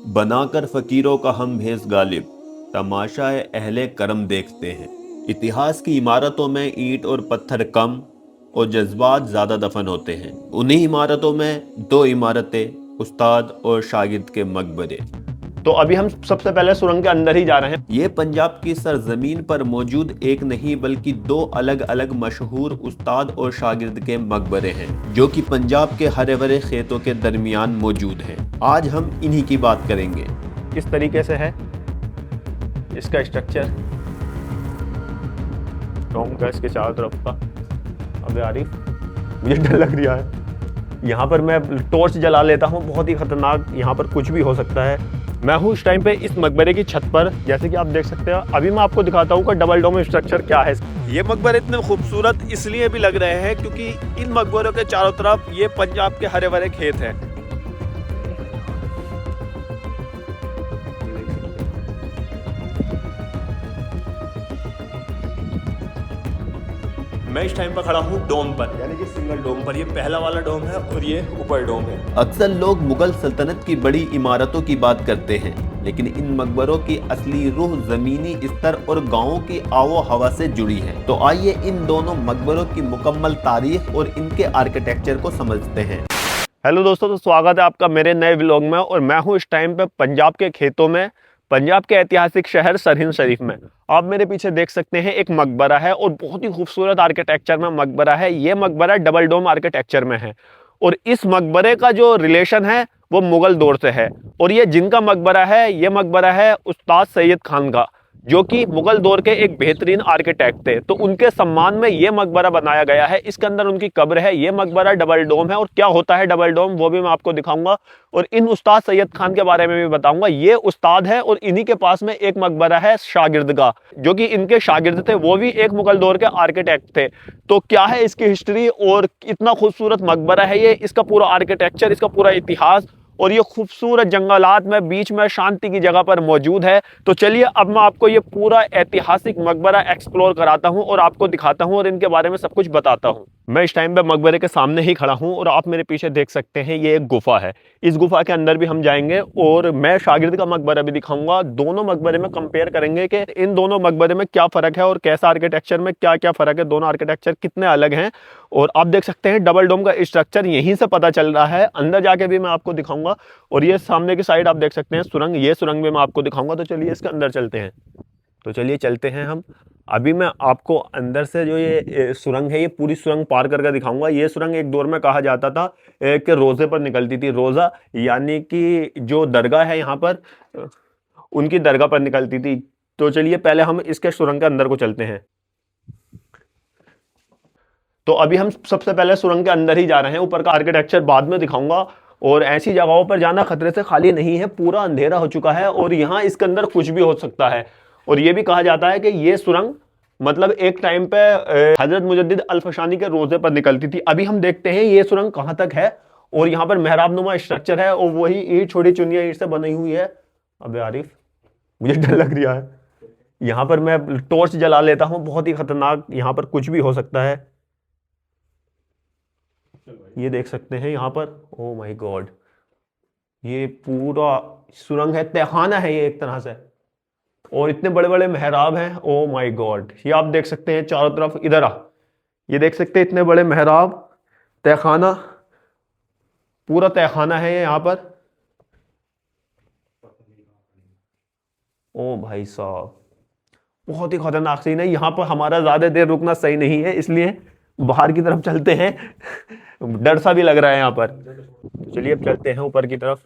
बनाकर फकीरों का हम भेस गालिब, तमाशाए अहले करम देखते हैं। इतिहास की इमारतों में ईंट और पत्थर कम और जज्बात ज्यादा दफन होते हैं। उन्हीं इमारतों में दो इमारतें, उस्ताद और शागिर्द के मकबरे। तो अभी हम सबसे पहले सुरंग के अंदर ही जा रहे हैं। ये पंजाब की सरजमीन पर मौजूद एक नहीं बल्कि दो अलग अलग मशहूर उस्ताद और शागिर्द के मकबरे हैं, जो कि पंजाब के हरे भरे खेतों के दरमियान मौजूद हैं। आज हम इन्हीं की बात करेंगे। किस तरीके से है इसका स्ट्रक्चर, टॉम का इसके चारों तरफ का। अबे आरिफ, मुझे डर लग रहा है। यहाँ पर मैं टॉर्च जला लेता हूँ, बहुत ही खतरनाक, यहाँ पर कुछ भी हो सकता है। मैं हूँ इस टाइम पे इस मकबरे की छत पर, जैसे कि आप देख सकते हैं। अभी मैं आपको दिखाता हूँ कि डबल डोम स्ट्रक्चर क्या है। ये मकबरे इतने खूबसूरत इसलिए भी लग रहे हैं क्योंकि इन मकबरों के चारों तरफ ये पंजाब के हरे भरे खेत हैं। मैं इस टाइम पर खड़ा हूँ डोम पर, यानी कि सिंगल डोम पर। ये पहला वाला डोम है और ये ऊपर डोम है। अक्सर लोग मुगल सल्तनत की बड़ी इमारतों की बात करते हैं, लेकिन इन मकबरों की असली रूह जमीनी स्तर और गांवों की आवो हवा से जुड़ी है। तो आइए इन दोनों मकबरों की मुकम्मल तारीख और इनके आर्किटेक्चर को समझते हैं। हेलो दोस्तों, तो स्वागत है आपका मेरे नए व्लॉग में। और मैं हूँ इस टाइम पे पंजाब के खेतों में, पंजाब के ऐतिहासिक शहर सरहिंद शरीफ में। आप मेरे पीछे देख सकते हैं एक मकबरा है और बहुत ही खूबसूरत आर्किटेक्चर में मकबरा है। ये मकबरा डबल डोम आर्किटेक्चर में है और इस मकबरे का जो रिलेशन है वो मुगल दौर से है। और ये जिनका मकबरा है, ये मकबरा है उस्ताद सैयद खान का, जो कि मुगल दौर के एक बेहतरीन आर्किटेक्ट थे। तो उनके सम्मान में ये मकबरा बनाया गया है। इसके अंदर उनकी कब्र है। ये मकबरा डबल डोम है और क्या होता है डबल डोम वो भी मैं आपको दिखाऊंगा और इन उस्ताद सैयद खान के बारे में भी बताऊंगा। ये उस्ताद है और इन्हीं के पास में एक मकबरा है शागिर्द का, जो कि इनके शागिर्द थे, वो भी एक मुगल दौर के आर्किटेक्ट थे। तो क्या है इसकी हिस्ट्री और इतना खूबसूरत मकबरा है ये, इसका पूरा आर्किटेक्चर, इसका पूरा इतिहास, और ये खूबसूरत जंगलात में बीच में शांति की जगह पर मौजूद है। तो चलिए अब मैं आपको ये पूरा ऐतिहासिक मकबरा एक्सप्लोर कराता हूँ और आपको दिखाता हूँ और इनके बारे में सब कुछ बताता हूँ। मैं इस टाइम पे मकबरे के सामने ही खड़ा हूँ और आप मेरे पीछे देख सकते हैं ये एक गुफा है। इस गुफा के अंदर भी हम जाएंगे और मैं शागिर्द का मकबरा भी दिखाऊंगा। दोनों मकबरे में कंपेयर करेंगे कि इन दोनों मकबरे में क्या फर्क है और कैसा आर्किटेक्चर में क्या क्या फर्क है, दोनों आर्किटेक्चर कितने अलग हैं। और आप देख सकते हैं डबल डोम का स्ट्रक्चर यहीं से पता चल रहा है। अंदर जाके भी मैं आपको दिखाऊंगा और ये सामने की साइड आप देख सकते हैं सुरंग, ये सुरंग भी मैं आपको दिखाऊंगा। तो चलिए इसके अंदर चलते हैं। तो चलिए चलते हैं हम। अभी मैं आपको अंदर से जो ये सुरंग है, ये पूरी सुरंग पार करके दिखाऊंगा। ये सुरंग एक दौर में कहा जाता था कि रोजे पर निकलती थी। रोजा यानी कि जो दरगाह है यहाँ पर, उनकी दरगाह पर निकलती थी। तो चलिए पहले हम इसके सुरंग के अंदर को चलते हैं। तो अभी हम सबसे पहले सुरंग के अंदर ही जा रहे हैं। ऊपर का आर्किटेक्चर बाद में दिखाऊंगा। और ऐसी जगहों पर जाना खतरे से खाली नहीं है, पूरा अंधेरा हो चुका है और यहाँ इसके अंदर कुछ भी हो सकता है। और ये भी कहा जाता है कि ये सुरंग मतलब एक टाइम पे हजरत मुजद्दिद अल-फशानी के रोजे पर निकलती थी। अभी हम देखते हैं ये सुरंग कहाँ तक है। और यहाँ पर मेहराब नुमा स्ट्रक्चर है और वही ईंट, छोटी चुनिया ईंट से बनी हुई है। अबे आरिफ, मुझे डर लग रहा है। यहाँ पर मैं टॉर्च जला लेता हूँ, बहुत ही खतरनाक, यहाँ पर कुछ भी हो सकता है। ये देख सकते हैं यहाँ पर, ओ माय गॉड, ये पूरा सुरंग है, तहखाना है ये एक तरह से। और इतने बड़े बड़े मेहराब हैं, ओ माय गॉड। ये आप देख सकते हैं चारों तरफ, इधर आ, ये देख सकते हैं इतने बड़े मेहराब, तहखाना, पूरा तहखाना है ये यहाँ पर। ओ भाई साहब, बहुत ही खतरनाक सीन है। यहाँ पर हमारा ज्यादा देर रुकना सही नहीं है, इसलिए बाहर की तरफ चलते हैं। डर सा भी लग रहा है यहाँ पर। चलिए अब चलते हैं ऊपर की तरफ।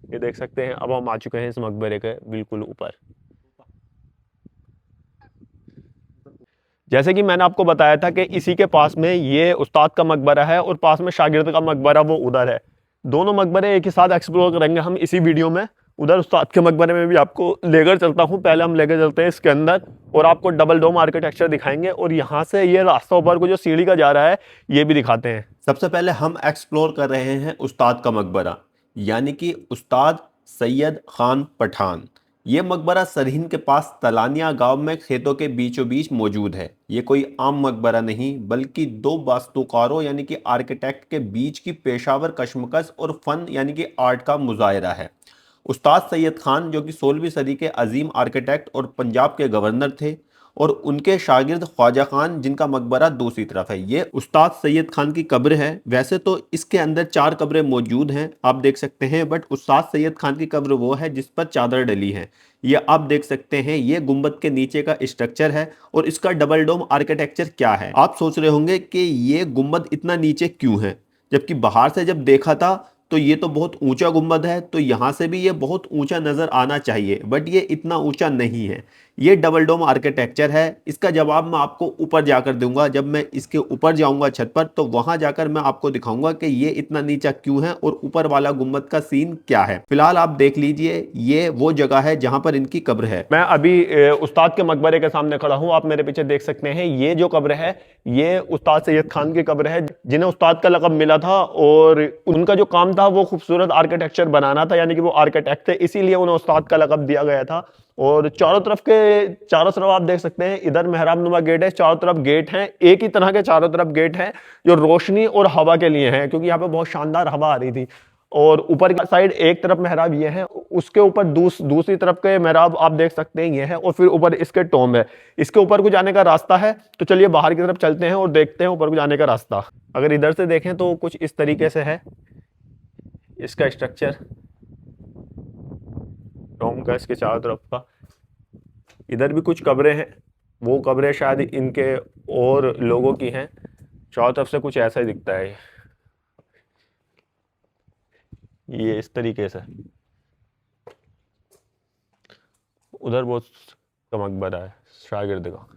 ये देख सकते हैं अब हम आ चुके हैं इस मकबरे के बिल्कुल ऊपर। जैसे कि मैंने आपको बताया था कि इसी के पास में ये उस्ताद का मकबरा है और पास में शागिर्द का मकबरा वो उधर है। दोनों मकबरे एक ही साथ एक्सप्लोर करेंगे हम इसी वीडियो में। उधर उस्ताद के मकबरे में भी आपको लेकर चलता हूँ। पहले हम लेकर चलते हैं इसके अंदर और आपको डबल डोम आर्किटेक्चर दिखाएंगे और यहाँ से ये रास्ता ऊपर को जो सीढ़ी का जा रहा है ये भी दिखाते हैं। सबसे पहले हम एक्सप्लोर कर रहे हैं उस्ताद का मकबरा, यानी कि उस्ताद सैयद खान पठान। ये मकबरा सरहिंद के पास तलानिया गांव में खेतों के बीचों बीच मौजूद है। ये कोई आम मकबरा नहीं बल्कि दो वास्तुकारों यानी कि आर्किटेक्ट के बीच की पेशावर कशमकश और फन यानी कि आर्ट का मुजाहरा है। उस्ताद सैयद खान जो कि 16वीं सदी के अजीम आर्किटेक्ट और पंजाब के गवर्नर थे, और उनके शागिर्द ख्वाजा खान जिनका मकबरा दूसरी तरफ है। ये उस्ताद सैयद खान की कब्र है। वैसे तो इसके अंदर 4 कब्रें मौजूद हैं, आप देख सकते हैं, बट उस्ताद सैयद खान की कब्र वो है जिस पर चादर डली है। ये आप देख सकते हैं, ये गुंबद के नीचे का स्ट्रक्चर है। और इसका डबल डोम आर्किटेक्चर क्या है? आप सोच रहे होंगे कि ये गुंबद इतना नीचे क्यों है, जबकि बाहर से जब देखा था तो ये तो बहुत ऊंचा गुंबद है, तो यहाँ से भी ये बहुत ऊंचा नजर आना चाहिए, बट ये इतना ऊंचा नहीं है। ये डबल डोम आर्किटेक्चर है। इसका जवाब मैं आपको ऊपर जाकर दूंगा। जब मैं इसके ऊपर जाऊंगा छत पर, तो वहां जाकर मैं आपको दिखाऊंगा कि ये इतना नीचा क्यों है और ऊपर वाला गुंबद का सीन क्या है। फिलहाल आप देख लीजिए, ये वो जगह है जहां पर इनकी कब्र है। मैं अभी उस्ताद के मकबरे के सामने खड़ा हूं। आप मेरे पीछे देख सकते हैं, ये जो कब्र है ये उस्ताद सैयद खान की कब्र है, जिन्हें उस्ताद का लक़ब मिला था। और उनका जो काम था वो खूबसूरत आर्किटेक्चर बनाना था, यानी कि वो आर्किटेक्ट थे, इसीलिए उन्हें उस्ताद का लक़ब दिया गया था। और चारों तरफ आप देख सकते हैं, इधर मेहराब नुमा गेट है, चारों तरफ गेट हैं, एक ही तरह के चारों तरफ गेट हैं जो रोशनी और हवा के लिए हैं, क्योंकि यहाँ पे बहुत शानदार हवा आ रही थी। और ऊपर की साइड एक तरफ मेहराब ये है, उसके ऊपर दूसरी तरफ के मेहराब आप देख सकते हैं ये है, और फिर ऊपर इसके टॉम है। इसके ऊपर को जाने का रास्ता है, तो चलिए बाहर की तरफ चलते हैं और देखते हैं ऊपर को जाने का रास्ता। अगर इधर से देखें तो कुछ इस तरीके से है इसका स्ट्रक्चर, टॉम का, इसके चारों तरफ का। इधर भी कुछ कब्रें हैं, वो कब्रें शायद इनके और लोगों की हैं। चारों तरफ से कुछ ऐसा ही दिखता है ये इस तरीके से। उधर बहुत का मकबरा है शागिर्द का।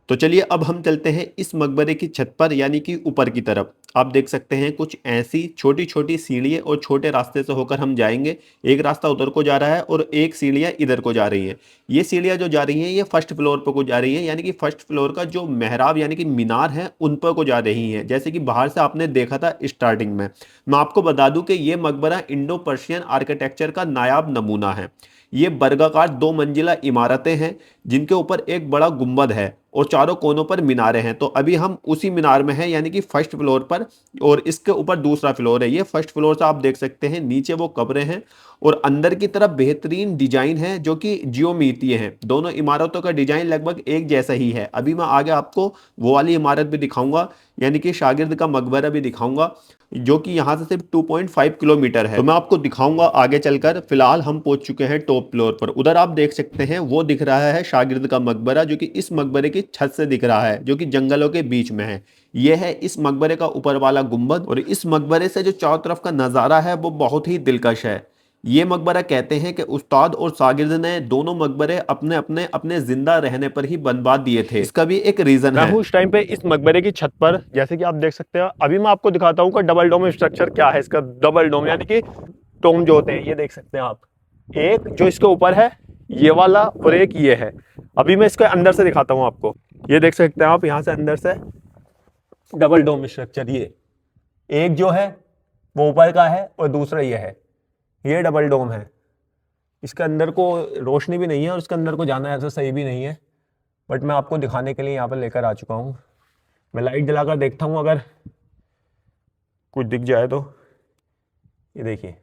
तो चलिए अब हम चलते हैं इस मकबरे की छत पर यानी कि ऊपर की तरफ। आप देख सकते हैं कुछ ऐसी छोटी छोटी सीढ़ियाँ और छोटे रास्ते से होकर हम जाएंगे। एक रास्ता उधर को जा रहा है और एक सीढ़ियाँ इधर को जा रही हैं। ये सीढ़ियाँ जो जा रही हैं ये फर्स्ट फ्लोर पर को जा रही हैं, यानी कि फर्स्ट फ्लोर का जो मेहराब यानी कि मीनार है उन पर को जा रही हैं, जैसे कि बाहर से आपने देखा था स्टार्टिंग में। मैं आपको बता दूं कि ये मकबरा इंडो पर्शियन आर्किटेक्चर का नायाब नमूना है। ये वर्गाकार 2 मंजिला इमारतें हैं जिनके ऊपर एक बड़ा गुंबद है और चारों कोनों पर मीनारें हैं। तो अभी हम उसी मीनार में हैं, यानी कि फर्स्ट फ्लोर पर, और इसके ऊपर दूसरा फ्लोर है। ये फर्स्ट फ्लोर से आप देख सकते हैं, नीचे वो कब्रें हैं और अंदर की तरफ बेहतरीन डिजाइन है जो कि जियोमीतीय है। दोनों इमारतों का डिजाइन लगभग एक जैसा ही है। अभी मैं आगे आपको वो वाली इमारत भी दिखाऊंगा, यानी कि शागिर्द का मकबरा भी दिखाऊंगा, जो कि यहाँ से सिर्फ 2.5 किलोमीटर है। तो मैं आपको दिखाऊंगा आगे चलकर। फिलहाल हम पहुंच चुके हैं टॉप फ्लोर पर। उधर आप देख सकते हैं वो दिख रहा है शागिर्द का मकबरा, जो कि इस मकबरे की छत से दिख रहा है, जो कि जंगलों के बीच में है। यह है इस मकबरे का ऊपर वाला गुंबद, और इस मकबरे से जो चारों तरफ का नज़ारा है वो बहुत ही दिलकश है। ये मकबरा कहते हैं कि उस्ताद और शागिर्द ने दोनों मकबरे अपने अपने अपने जिंदा रहने पर ही बनवा दिए थे। इसका भी एक रीजन है। मैं हूँ इस टाइम पे इस मकबरे की छत पर, जैसे कि आप देख सकते हैं। अभी मैं आपको दिखाता हूँ कि डबल डोम स्ट्रक्चर क्या है इसका। डबल डोम यानी कि टोम जो होते हैं, ये देख सकते हैं आप, एक जो इसके ऊपर है ये वाला और एक ये है। अभी मैं इसके अंदर से दिखाता हूँ आपको। ये देख सकते हैं आप यहाँ से अंदर से डबल डोम स्ट्रक्चर। ये एक जो है वो ऊपर का है और दूसरा ये है, ये डबल डोम है। इसके अंदर को रोशनी भी नहीं है और इसके अंदर को जाना ऐसा सही भी नहीं है, बट मैं आपको दिखाने के लिए यहाँ पर लेकर आ चुका हूँ। मैं लाइट जलाकर देखता हूँ, अगर कुछ दिख जाए तो। ये देखिए,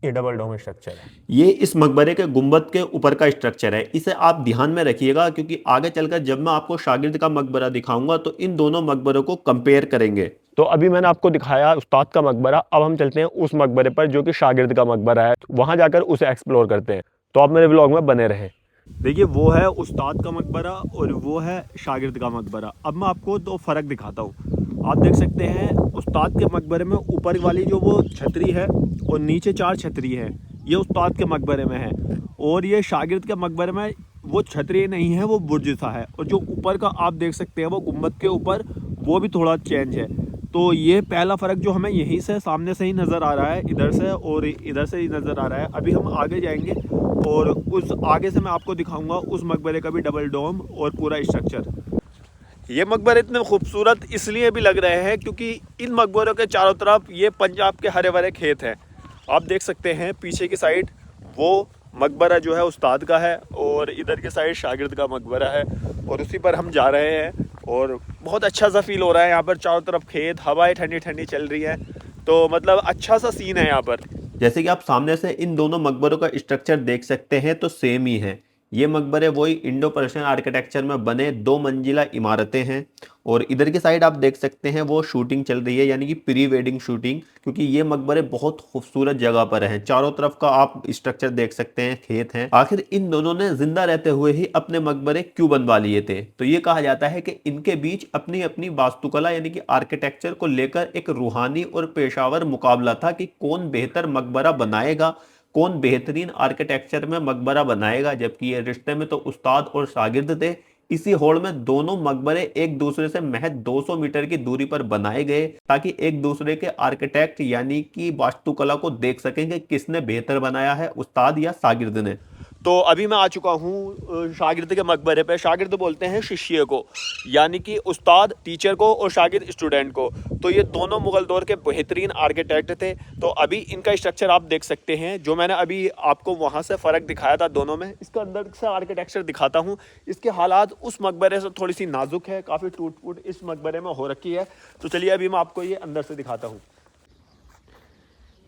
ये डबल डोम स्ट्रक्चर है। ये इस मकबरे के गुंबद के ऊपर का स्ट्रक्चर है। इसे आप ध्यान में रखिएगा, क्योंकि आगे चलकर जब मैं आपको शागिर्द का मकबरा दिखाऊंगा तो इन दोनों मकबरों को कंपेयर करेंगे। तो अभी मैंने आपको दिखाया उस्ताद का मकबरा, अब हम चलते हैं उस मकबरे पर जो कि शागिर्द का मकबरा है। वहां जाकर उसे एक्सप्लोर करते हैं। तो आप मेरे व्लॉग में बने रहें। देखिए, वो है उस्ताद का मकबरा और वो है शागिर्द का मकबरा। अब मैं आपको दो फ़र्क दिखाता हूँ। आप देख सकते हैं उस्ताद के मकबरे में ऊपर वाली जो वो छतरी है और नीचे 4 छतरी है, ये उस्ताद के मकबरे में है। और ये शागिर्द के मकबरे में वो छतरी नहीं है, वो बुर्ज सा है। और जो ऊपर का आप देख सकते हैं वो गुम्बद के ऊपर, वो भी थोड़ा चेंज है। तो ये पहला फ़र्क जो हमें यहीं से सामने से ही नज़र आ रहा है, इधर से और इधर से ही नज़र आ रहा है। अभी हम आगे जाएंगे और उस आगे से मैं आपको दिखाऊंगा उस मकबरे का भी डबल डोम और पूरा स्ट्रक्चर। ये मकबरे इतने खूबसूरत इसलिए भी लग रहे हैं क्योंकि इन मकबरों के चारों तरफ ये पंजाब के हरे भरे खेत हैं। आप देख सकते हैं पीछे की साइड वो मकबरा जो है उस्ताद का है और इधर के साइड शागिर्द का मकबरा है और उसी पर हम जा रहे हैं और बहुत अच्छा सा फील हो रहा है। यहाँ पर चारों तरफ खेत, हवाएं ठंडी ठंडी चल रही है, तो मतलब अच्छा सा सीन है यहाँ पर। जैसे कि आप सामने से इन दोनों मकबरों का स्ट्रक्चर देख सकते हैं तो सेम ही है। ये मकबरे वही इंडो पर्शियन आर्किटेक्चर में बने 2 मंजिला इमारतें हैं और इधर की साइड आप देख सकते हैं वो शूटिंग चल रही है, यानी कि प्री वेडिंग शूटिंग, क्योंकि ये मकबरे बहुत खूबसूरत जगह पर हैं। चारों तरफ का आप स्ट्रक्चर देख सकते हैं, खेत हैं। आखिर इन दोनों ने जिंदा रहते हुए ही अपने मकबरे क्यों बनवा लिए थे? तो ये कहा जाता है कि इनके बीच अपनी अपनी वास्तुकला यानी कि आर्किटेक्चर को लेकर एक रूहानी और पेशावर मुकाबला था कि कौन बेहतर मकबरा बनाएगा, कौन बेहतरीन आर्किटेक्चर में मकबरा बनाएगा। जबकि ये रिश्ते में तो उस्ताद और शागिर्द थे। इसी होड़ में दोनों मकबरे एक दूसरे से महज 200 मीटर की दूरी पर बनाए गए ताकि एक दूसरे के आर्किटेक्ट यानी कि वास्तुकला को देख सकें कि किसने बेहतर बनाया है, उस्ताद या शागिर्द ने। तो अभी मैं आ चुका हूँ शागिर्द के मकबरे पे। शागिर्द बोलते हैं शिष्य को, यानी कि उस्ताद टीचर को और शागिर्द स्टूडेंट को। तो ये दोनों मुगल दौर के बेहतरीन आर्किटेक्ट थे। तो अभी इनका स्ट्रक्चर आप देख सकते हैं, जो मैंने अभी आपको वहाँ से फ़र्क दिखाया था दोनों में, इसका अंदर से आर्किटेक्चर दिखाता हूँ। इसके हालात उस मकबरे से थोड़ी सी नाजुक है, काफ़ी टूट फूट इस मकबरे में हो रखी है। तो चलिए अभी मैं आपको ये अंदर से दिखाता हूँ।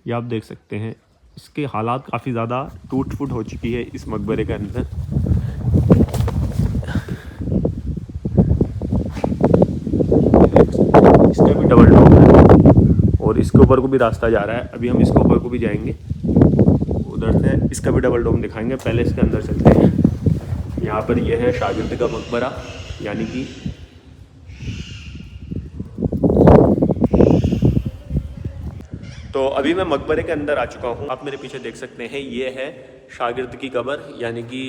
ये आप देख सकते हैं इसके हालात काफ़ी ज़्यादा टूट फूट हो चुकी है इस मकबरे के अंदर। इसका भी डबल डोम है और इसके ऊपर को भी रास्ता जा रहा है। अभी हम इसके ऊपर को भी जाएंगे, उधर से इसका भी डबल डोम दिखाएंगे। पहले इसके अंदर चलते हैं। यहाँ पर यह है शागिर्द का मकबरा, यानी कि तो अभी मैं मकबरे के अंदर आ चुका हूँ। आप मेरे पीछे देख सकते हैं ये है शागिर्द की कब्र, यानी कि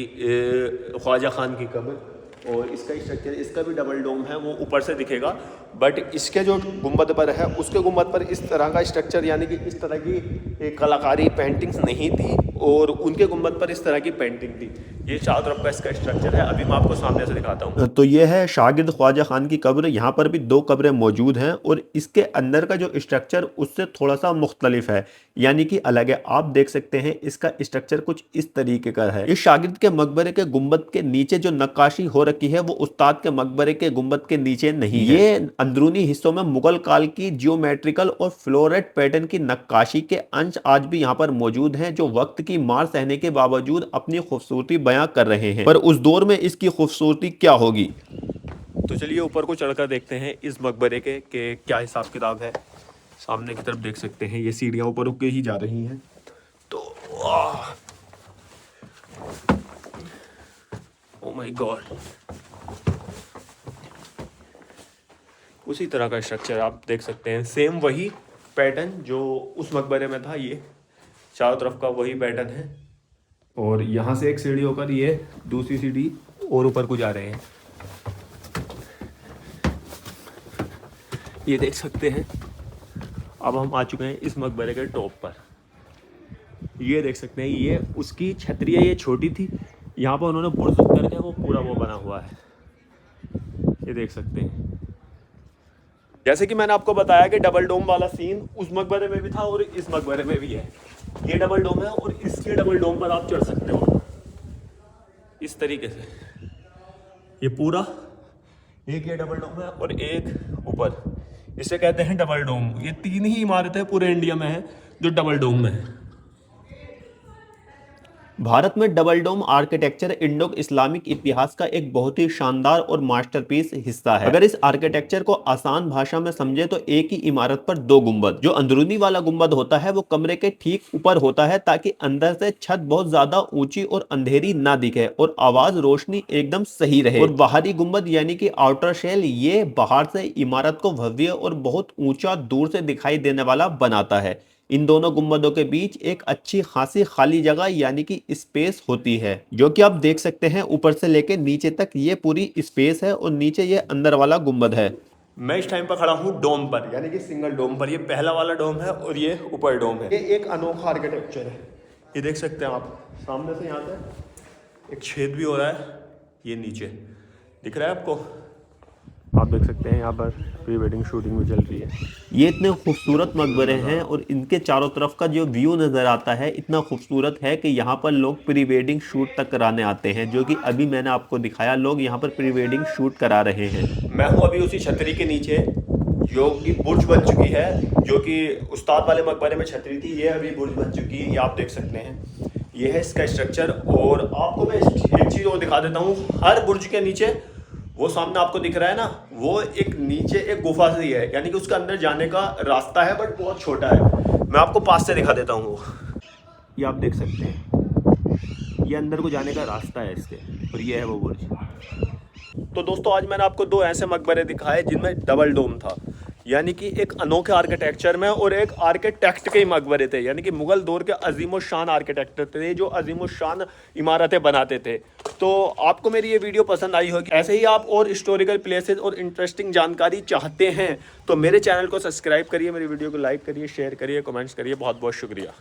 ख्वाजा खान की कब्र। और इसका स्ट्रक्चर, इसका भी डबल डोम है, वो ऊपर से दिखेगा। बट इसके जो गुंबद पर है उसके गुंबद पर इस तरह का स्ट्रक्चर यानी कि इस तरह की कलाकारी पेंटिंग्स नहीं थी और उनके गुंबद पर इस तरह की पेंटिंग थी। ये चारों तरफ का इसका स्ट्रक्चर है। अभी मैं आपको सामने से दिखाता हूँ। तो ये है शागिर्द ख्वाजा खान की कब्र। यहाँ पर भी 2 कब्रें मौजूद हैं और इसके अंदर का जो स्ट्रक्चर उससे थोड़ा सा मुख्तलिफ है, यानी कि अलग है। आप देख सकते हैं इसका स्ट्रक्चर कुछ इस तरीके का है। इस शागिर्द के मकबरे के गुंबद के नीचे जो नक्काशी हो रखी है वो उस्ताद के मकबरे के गुंबद के नीचे नहीं है। ये अंदरूनी हिस्सों में मुगल काल की जियोमेट्रिकल और फ्लोरेट पैटर्न की नक्काशी के अंश आज भी यहाँ पर मौजूद हैं, जो वक्त की मार सहने के बावजूद अपनी खूबसूरती बयां कर रहे हैं। पर उस दौर में इसकी खूबसूरती क्या होगी? तो चलिए ऊपर को चढ़कर देखते हैं इस मकबरे के क्या हिसाब किताब है। सामने की तरफ देख सकते हैं ये सीढ़ियाँ ऊपर होके ही जा रही हैं। तो ओह माय गॉड, उसी तरह का स्ट्रक्चर आप देख सकते हैं। सेम वही पैटर्न जो उस मकबरे में था, ये चारों तरफ का वही पैटर्न है। और यहाँ से एक सीढ़ी होकर ये दूसरी सीढ़ी और ऊपर को जा रहे हैं। ये देख सकते हैं। अब हम आ चुके हैं इस मकबरे के टॉप पर। ये देख सकते हैं, ये उसकी छतरी है, ये छोटी थी। यहाँ पर उन्होंने बुर्ज करके वो पूरा वो बना हुआ है, ये देख सकते हैं। जैसे कि मैंने आपको बताया कि डबल डोम वाला सीन उस मकबरे में भी था और इस मकबरे में भी है। ये डबल डोम है और इसके डबल डोम पर आप चढ़ सकते हो इस तरीके से। ये पूरा एक ये डबल डोम है और एक ऊपर, इसे कहते हैं डबल डोम। ये 3 ही इमारतें पूरे इंडिया में है जो डबल डोम में है। भारत में डबल डोम आर्किटेक्चर इंडो इस्लामिक इतिहास का एक बहुत ही शानदार और मास्टरपीस हिस्सा है। अगर इस आर्किटेक्चर को आसान भाषा में समझे तो एक ही इमारत पर 2 गुंबद, जो अंदरूनी वाला गुंबद होता है वो कमरे के ठीक ऊपर होता है ताकि अंदर से छत बहुत ज्यादा ऊंची और अंधेरी ना दिखे और आवाज रोशनी एकदम सही रहे। और बाहरी गुंबद यानी कि आउटर शेल, ये बाहर से इमारत को भव्य और बहुत ऊंचा दूर से दिखाई देने वाला बनाता है। इन दोनों गुंबदों के बीच एक अच्छी खासी खाली जगह यानी कि स्पेस होती है, जो कि आप देख सकते हैं ऊपर से लेकर नीचे तक ये पूरी स्पेस है और नीचे ये अंदर वाला गुंबद है। मैं इस टाइम पर खड़ा हूँ डोम पर, यानी कि सिंगल डोम पर। ये पहला वाला डोम है और ये ऊपर डोम है। ये एक अनोखा आर्किटेक्चर है। ये देख सकते हैं आप सामने से, यहाँ से एक छेद भी हो रहा है, ये नीचे दिख रहा है आपको। आप देख सकते हैं यहाँ पर प्री वेडिंग शूटिंग भी चल रही है। ये इतने खूबसूरत मकबरे हैं और इनके चारों तरफ का जो व्यू नज़र आता है इतना खूबसूरत है कि यहाँ पर लोग प्री वेडिंग शूट तक कराने आते हैं, जो कि अभी मैंने आपको दिखाया। लोग यहाँ पर प्री वेडिंग शूट करा रहे हैं। मैं हूँ अभी उसी छतरी के नीचे, जो कि बुर्ज बन चुकी है, जो कि उस्ताद वाले मकबरे में छतरी थी, ये अभी बुर्ज बन चुकी है। ये आप देख सकते हैं, ये है इसका स्ट्रक्चर। और आपको मैं एक चीज़ और दिखा देता हूँ, हर बुर्ज के नीचे वो सामने आपको दिख रहा है ना, वो एक नीचे एक गुफा सी है, यानी कि उसका अंदर जाने का रास्ता है, बट बहुत छोटा है। मैं आपको पास से दिखा देता हूँ। ये आप देख सकते हैं, ये अंदर को जाने का रास्ता है इसके, और ये है वो बुर्ज। तो दोस्तों, आज मैंने आपको दो ऐसे मकबरे दिखाए जिनमें डबल डोम था, यानी कि एक अनोखे आर्किटेक्चर में, और एक आर्किटेक्ट के ही मकबरे थे, यानी कि मुगल दौर के अजीम शान आर्किटेक्ट थे जो अजीम शान इमारतें बनाते थे। तो आपको मेरी ये वीडियो पसंद आई होगी। ऐसे ही आप और हिस्टोरिकल प्लेसेस और इंटरेस्टिंग जानकारी चाहते हैं तो मेरे चैनल को सब्सक्राइब करिए, मेरी वीडियो को लाइक करिए, शेयर करिए, कमेंट्स करिए। बहुत बहुत शुक्रिया।